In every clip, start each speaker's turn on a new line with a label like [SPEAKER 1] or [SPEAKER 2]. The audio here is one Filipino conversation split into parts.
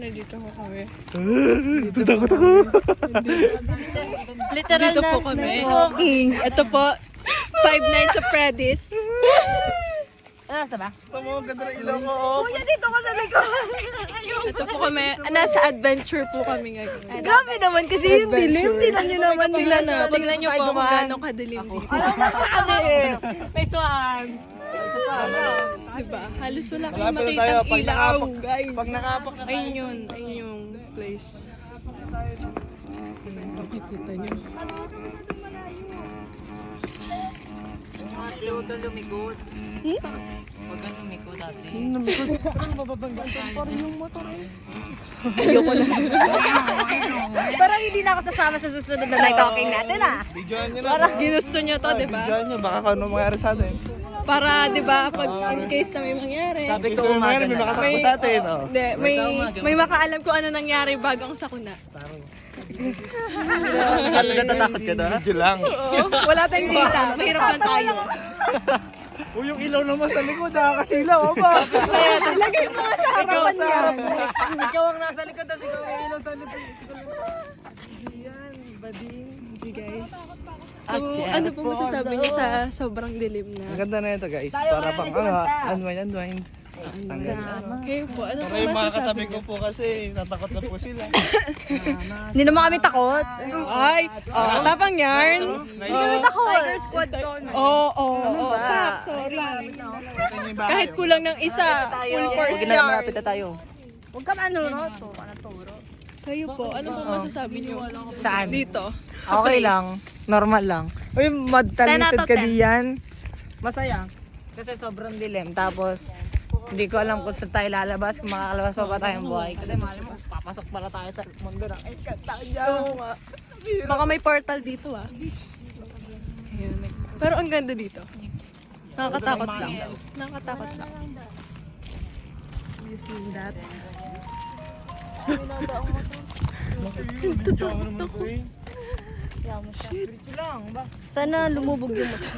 [SPEAKER 1] nandito ko kami.
[SPEAKER 2] Takot ako.
[SPEAKER 1] Literal dito po kami. Ito po, 5 nights of Freddy's.
[SPEAKER 3] Ano na ba?
[SPEAKER 2] Tama, ang ganda ng ilaw ko.
[SPEAKER 3] Kuya, dito ka sa likod.
[SPEAKER 1] Ito po kami, nasa adventure po kami ngayon.
[SPEAKER 3] Grabe naman kasi yung dilim. Tingnan nyo naman.
[SPEAKER 1] Tingnan nyo po kung gano'ng kadilim dito.
[SPEAKER 3] Nice one.
[SPEAKER 1] Diba? Halos wala kayong
[SPEAKER 2] Malapit na tayo.
[SPEAKER 1] makitang
[SPEAKER 2] Pag
[SPEAKER 1] ilaw,
[SPEAKER 2] nakapak-
[SPEAKER 1] guys.
[SPEAKER 2] Pag nakapak na tayo.
[SPEAKER 1] Ayun yun, ayun yung place. Makikita nyo.
[SPEAKER 3] Huwag kang lumikot.
[SPEAKER 1] Hmm?
[SPEAKER 3] Huwag kang lumikot ate.
[SPEAKER 1] Ayoko na.
[SPEAKER 3] Parang hindi na ako sasama sa susunod na night talking natin ah.
[SPEAKER 2] Videoan nyo na.
[SPEAKER 1] Parang ginusto nyo to, diba?
[SPEAKER 2] Videoan nyo, baka kung ano mangyari sa atin.
[SPEAKER 1] Para, diba, pag in case na may mangyari.
[SPEAKER 3] Sabi ko
[SPEAKER 2] Gusto mo
[SPEAKER 3] umaga
[SPEAKER 2] mangyari, may
[SPEAKER 3] na.
[SPEAKER 2] makatakbo sa atin. Oh.
[SPEAKER 1] Hindi, may makaalam kung ano nangyari bago ang sakuna.
[SPEAKER 2] At natatakot ka na? Video lang.
[SPEAKER 1] Oo, wala tayong data. Mahirap lang tayo.
[SPEAKER 2] Uy, yung ilaw naman sa likod, nakakasilaw. Opa.
[SPEAKER 1] Ilagay mo nga sa harapan yan.
[SPEAKER 3] Ikaw ang nasa likod at ikaw ang ilaw sa likod. Yan, bading.
[SPEAKER 1] G guys. So, ano po masasabi niyo sa sobrang dilim
[SPEAKER 2] Ang
[SPEAKER 1] na?
[SPEAKER 2] ganda na ito guys. Para pang unwind. Tanggal.
[SPEAKER 1] Kayo po, ano po
[SPEAKER 2] Pero yung mga
[SPEAKER 1] masasabi
[SPEAKER 2] katabi
[SPEAKER 1] niyo?
[SPEAKER 2] ko po kasi natakot na po sila.
[SPEAKER 3] Hindi naman kami takot.
[SPEAKER 1] Ay, tapang yarn.
[SPEAKER 3] Tiger Squad to.
[SPEAKER 1] Oo. Tak, sorry. Kahit kulang ng isa, full force yarn.
[SPEAKER 3] na tayo. Huwag ka manuro to. Ano turo?
[SPEAKER 1] Kayo po, ano po masasabi niyo?
[SPEAKER 3] Saan?
[SPEAKER 1] Dito.
[SPEAKER 4] Okay lang, normal lang. Uy, mad
[SPEAKER 3] 10 out
[SPEAKER 4] talented
[SPEAKER 3] of
[SPEAKER 4] ka
[SPEAKER 3] 10.
[SPEAKER 4] diyan. Masaya. Kasi sobrang dilim. Tapos, hindi ko alam kung saan tayo lalabas, kung makakalabas pa ba tayong buhay. Kasi mali mo, papasok pala tayo sa mundo ng
[SPEAKER 1] Oo nga. Baka may portal dito ah. Ayan. Pero ang ganda dito. Nakakatakot lang. Nakakatakot lang. You seen that?
[SPEAKER 3] Sana lumubog yung motor.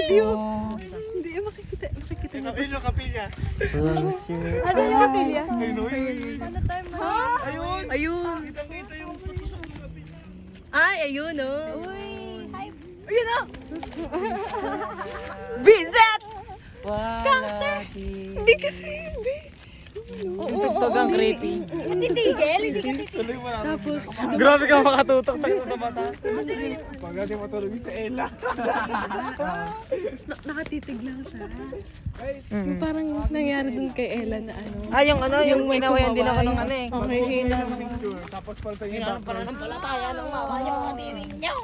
[SPEAKER 1] Hindi, makikita.
[SPEAKER 2] Kapilyo, kapilya.
[SPEAKER 1] Ano yung kapilya?
[SPEAKER 3] Ano tayo ma?
[SPEAKER 2] Ayun.
[SPEAKER 1] Ayun.
[SPEAKER 2] Kita yung
[SPEAKER 1] Ay, ayun oh.
[SPEAKER 3] Uy, hi.
[SPEAKER 1] Ayun oh.
[SPEAKER 4] Bizet!
[SPEAKER 3] Gangster!
[SPEAKER 1] Hindi kasi. Hindi.
[SPEAKER 4] Tugtog ang creepy.
[SPEAKER 3] Hindi tigil, hindi ka tigil.
[SPEAKER 2] tuloy mo lang.
[SPEAKER 1] Tapos,
[SPEAKER 2] Grabe ka makatutok sa mata. Pag natin matulog sa Ella.
[SPEAKER 1] nakatitig lang siya. Yung parang nangyari dun kay Ella na ano.
[SPEAKER 4] Ah, yung ano, yung
[SPEAKER 1] may
[SPEAKER 4] ginawayan din ako
[SPEAKER 1] kumaway.
[SPEAKER 4] ng ano eh.
[SPEAKER 1] Okay, hina.
[SPEAKER 2] Tapos palta yung background.
[SPEAKER 3] Palataya ng mama niyo ang katiwin niyo.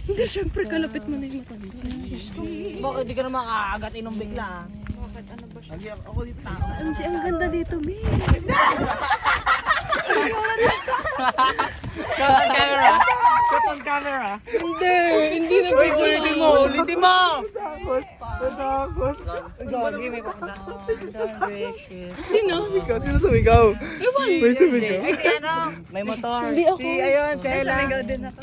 [SPEAKER 1] Hindi, syempre kalapit mo na yung mata.
[SPEAKER 4] Bakit di ka na makakagat inom bigla?
[SPEAKER 2] Lagi ako dito.
[SPEAKER 1] Anji, ang ganda dito, babe.
[SPEAKER 2] Cut on camera.
[SPEAKER 1] Hindi na video.
[SPEAKER 2] Ulitin mo. Takot.
[SPEAKER 4] Gagi, may pakita.
[SPEAKER 1] Sino?
[SPEAKER 2] Sino sumigaw? May sumigaw.
[SPEAKER 4] Ay, si ano? May motor.
[SPEAKER 1] Hindi ako.
[SPEAKER 4] Si, ayun, si Ella.
[SPEAKER 1] din ako.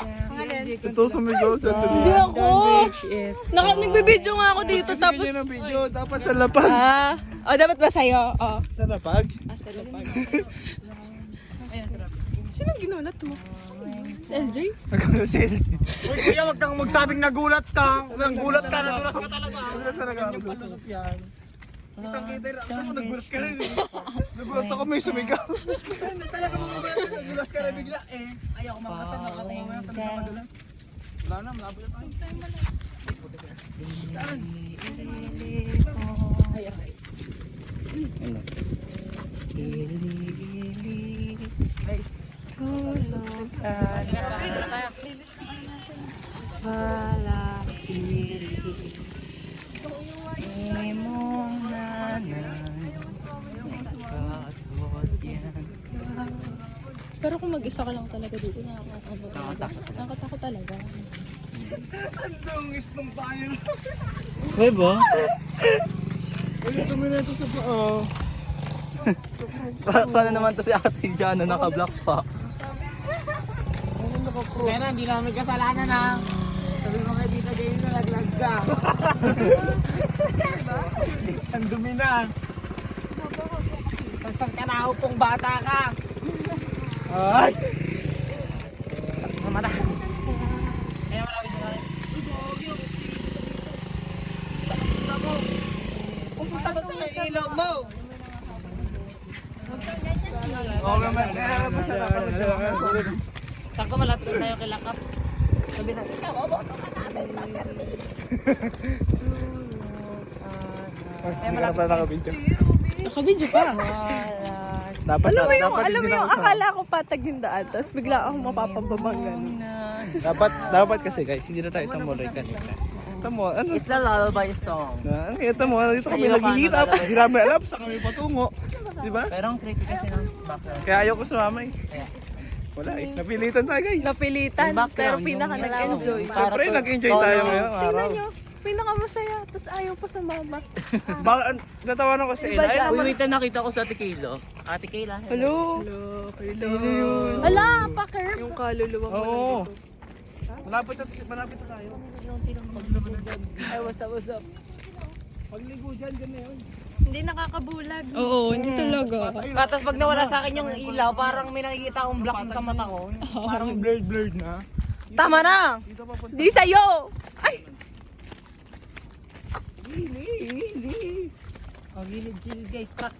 [SPEAKER 2] Ito sumigaw sa
[SPEAKER 1] Hindi
[SPEAKER 2] tuloy.
[SPEAKER 1] ako.
[SPEAKER 4] Bridge is...
[SPEAKER 1] Nagbibideo nga ako dito, tapos...
[SPEAKER 2] Tapos ng video, dapat sa lapag.
[SPEAKER 1] Dapat ba sa'yo? Oh.
[SPEAKER 2] Sa lapag?
[SPEAKER 1] Sa lapag. Sino ginulat mo? Si LJ?
[SPEAKER 2] Nagkakasil. Uy kuya, wag kang magsabing nagulat ka. Nagulat ka, nadulas ka talaga. Nagulat talaga. Yung palusot yan. Kitang-kita rin. Ako nagulat ka rin. Nagulat ako may sumigaw. Hindi talaga magulat. Nagulas ka rin bigla eh. Ayaw ko makasal na ako mamaya sa mga madulas. Wala na, malabo na tayo. Saan? Nice.
[SPEAKER 1] Pero kung mag-isa ka lang talaga dito, nakakatakot talaga.
[SPEAKER 2] Andong istong tayo.
[SPEAKER 4] May ba?
[SPEAKER 2] Ay, kami na ito sa paa.
[SPEAKER 4] Paano naman to si Ate Jana naka-block pa? Kaya na, hindi namin kasalanan ha. Sabi mo kay Tita Jane na naglag ka.
[SPEAKER 2] Ang dumi na.
[SPEAKER 4] Saan ka na upong bata ka?
[SPEAKER 2] Ay!
[SPEAKER 4] Mamata. Kaya malapit na rin.
[SPEAKER 3] Kung punta ka sa ilaw mo.
[SPEAKER 2] Okay man. Kaya pa siya kapatid.
[SPEAKER 4] Saan ka malapit na tayo kay Lakap? Sabi na, ikaw, boboto ka namin sa service.
[SPEAKER 2] Hindi ka na pala nakabidyo.
[SPEAKER 1] Nakabidyo pa.
[SPEAKER 2] Dapat
[SPEAKER 1] Alam mo yung,
[SPEAKER 2] dapat
[SPEAKER 1] alam mo
[SPEAKER 2] hindi
[SPEAKER 1] yung
[SPEAKER 2] na kasama.
[SPEAKER 1] akala ko patag yung daan, tapos bigla akong mapapababang gano'n.
[SPEAKER 2] Dapat kasi guys, hindi na tayo tumuloy kanina. Ito mo, ano?
[SPEAKER 4] It's the lullaby song.
[SPEAKER 2] Ito mo, dito kami naghihirap. Hindi namin alam saan kami patungo. Di ba?
[SPEAKER 4] Pero ang tricky kasi ng background.
[SPEAKER 2] Kaya ayaw ko sumama eh.
[SPEAKER 4] Kaya.
[SPEAKER 2] Wala eh. Napilitan tayo guys.
[SPEAKER 1] Napilitan,
[SPEAKER 4] Yung background,
[SPEAKER 1] pero
[SPEAKER 4] yung
[SPEAKER 1] pinaka
[SPEAKER 4] nilalaman.
[SPEAKER 1] nag-enjoy.
[SPEAKER 2] Siyempre, nag-enjoy tayo ngayong araw.
[SPEAKER 1] Tingnan nyo, pinaka masaya, tapos ayaw pa sumama.
[SPEAKER 2] Baka, natawanan ko sa
[SPEAKER 1] Diba
[SPEAKER 2] ila.
[SPEAKER 1] dyan?
[SPEAKER 4] Uy, wait na nakita ko sa Ate Kayla. Ate Kayla.
[SPEAKER 1] Hello? Sino yun? Ala, paker. Yung kaluluwa mo
[SPEAKER 2] Oo.
[SPEAKER 1] nandito.
[SPEAKER 2] Malapit na tayo.
[SPEAKER 4] Ay, what's up, what's up?
[SPEAKER 2] Pagligo dyan, dyan na yun.
[SPEAKER 1] Hindi nakakabulag. Oo, hindi talaga.
[SPEAKER 4] Tapos pag nawala sa akin yung ilaw, parang may nakikita akong black sa mata ko.
[SPEAKER 2] Parang blurred na.
[SPEAKER 4] Tama na!
[SPEAKER 2] Dito pa punta.
[SPEAKER 1] Di sa'yo! Ay!
[SPEAKER 2] Hindi.
[SPEAKER 4] Oh, gilid guys, truck.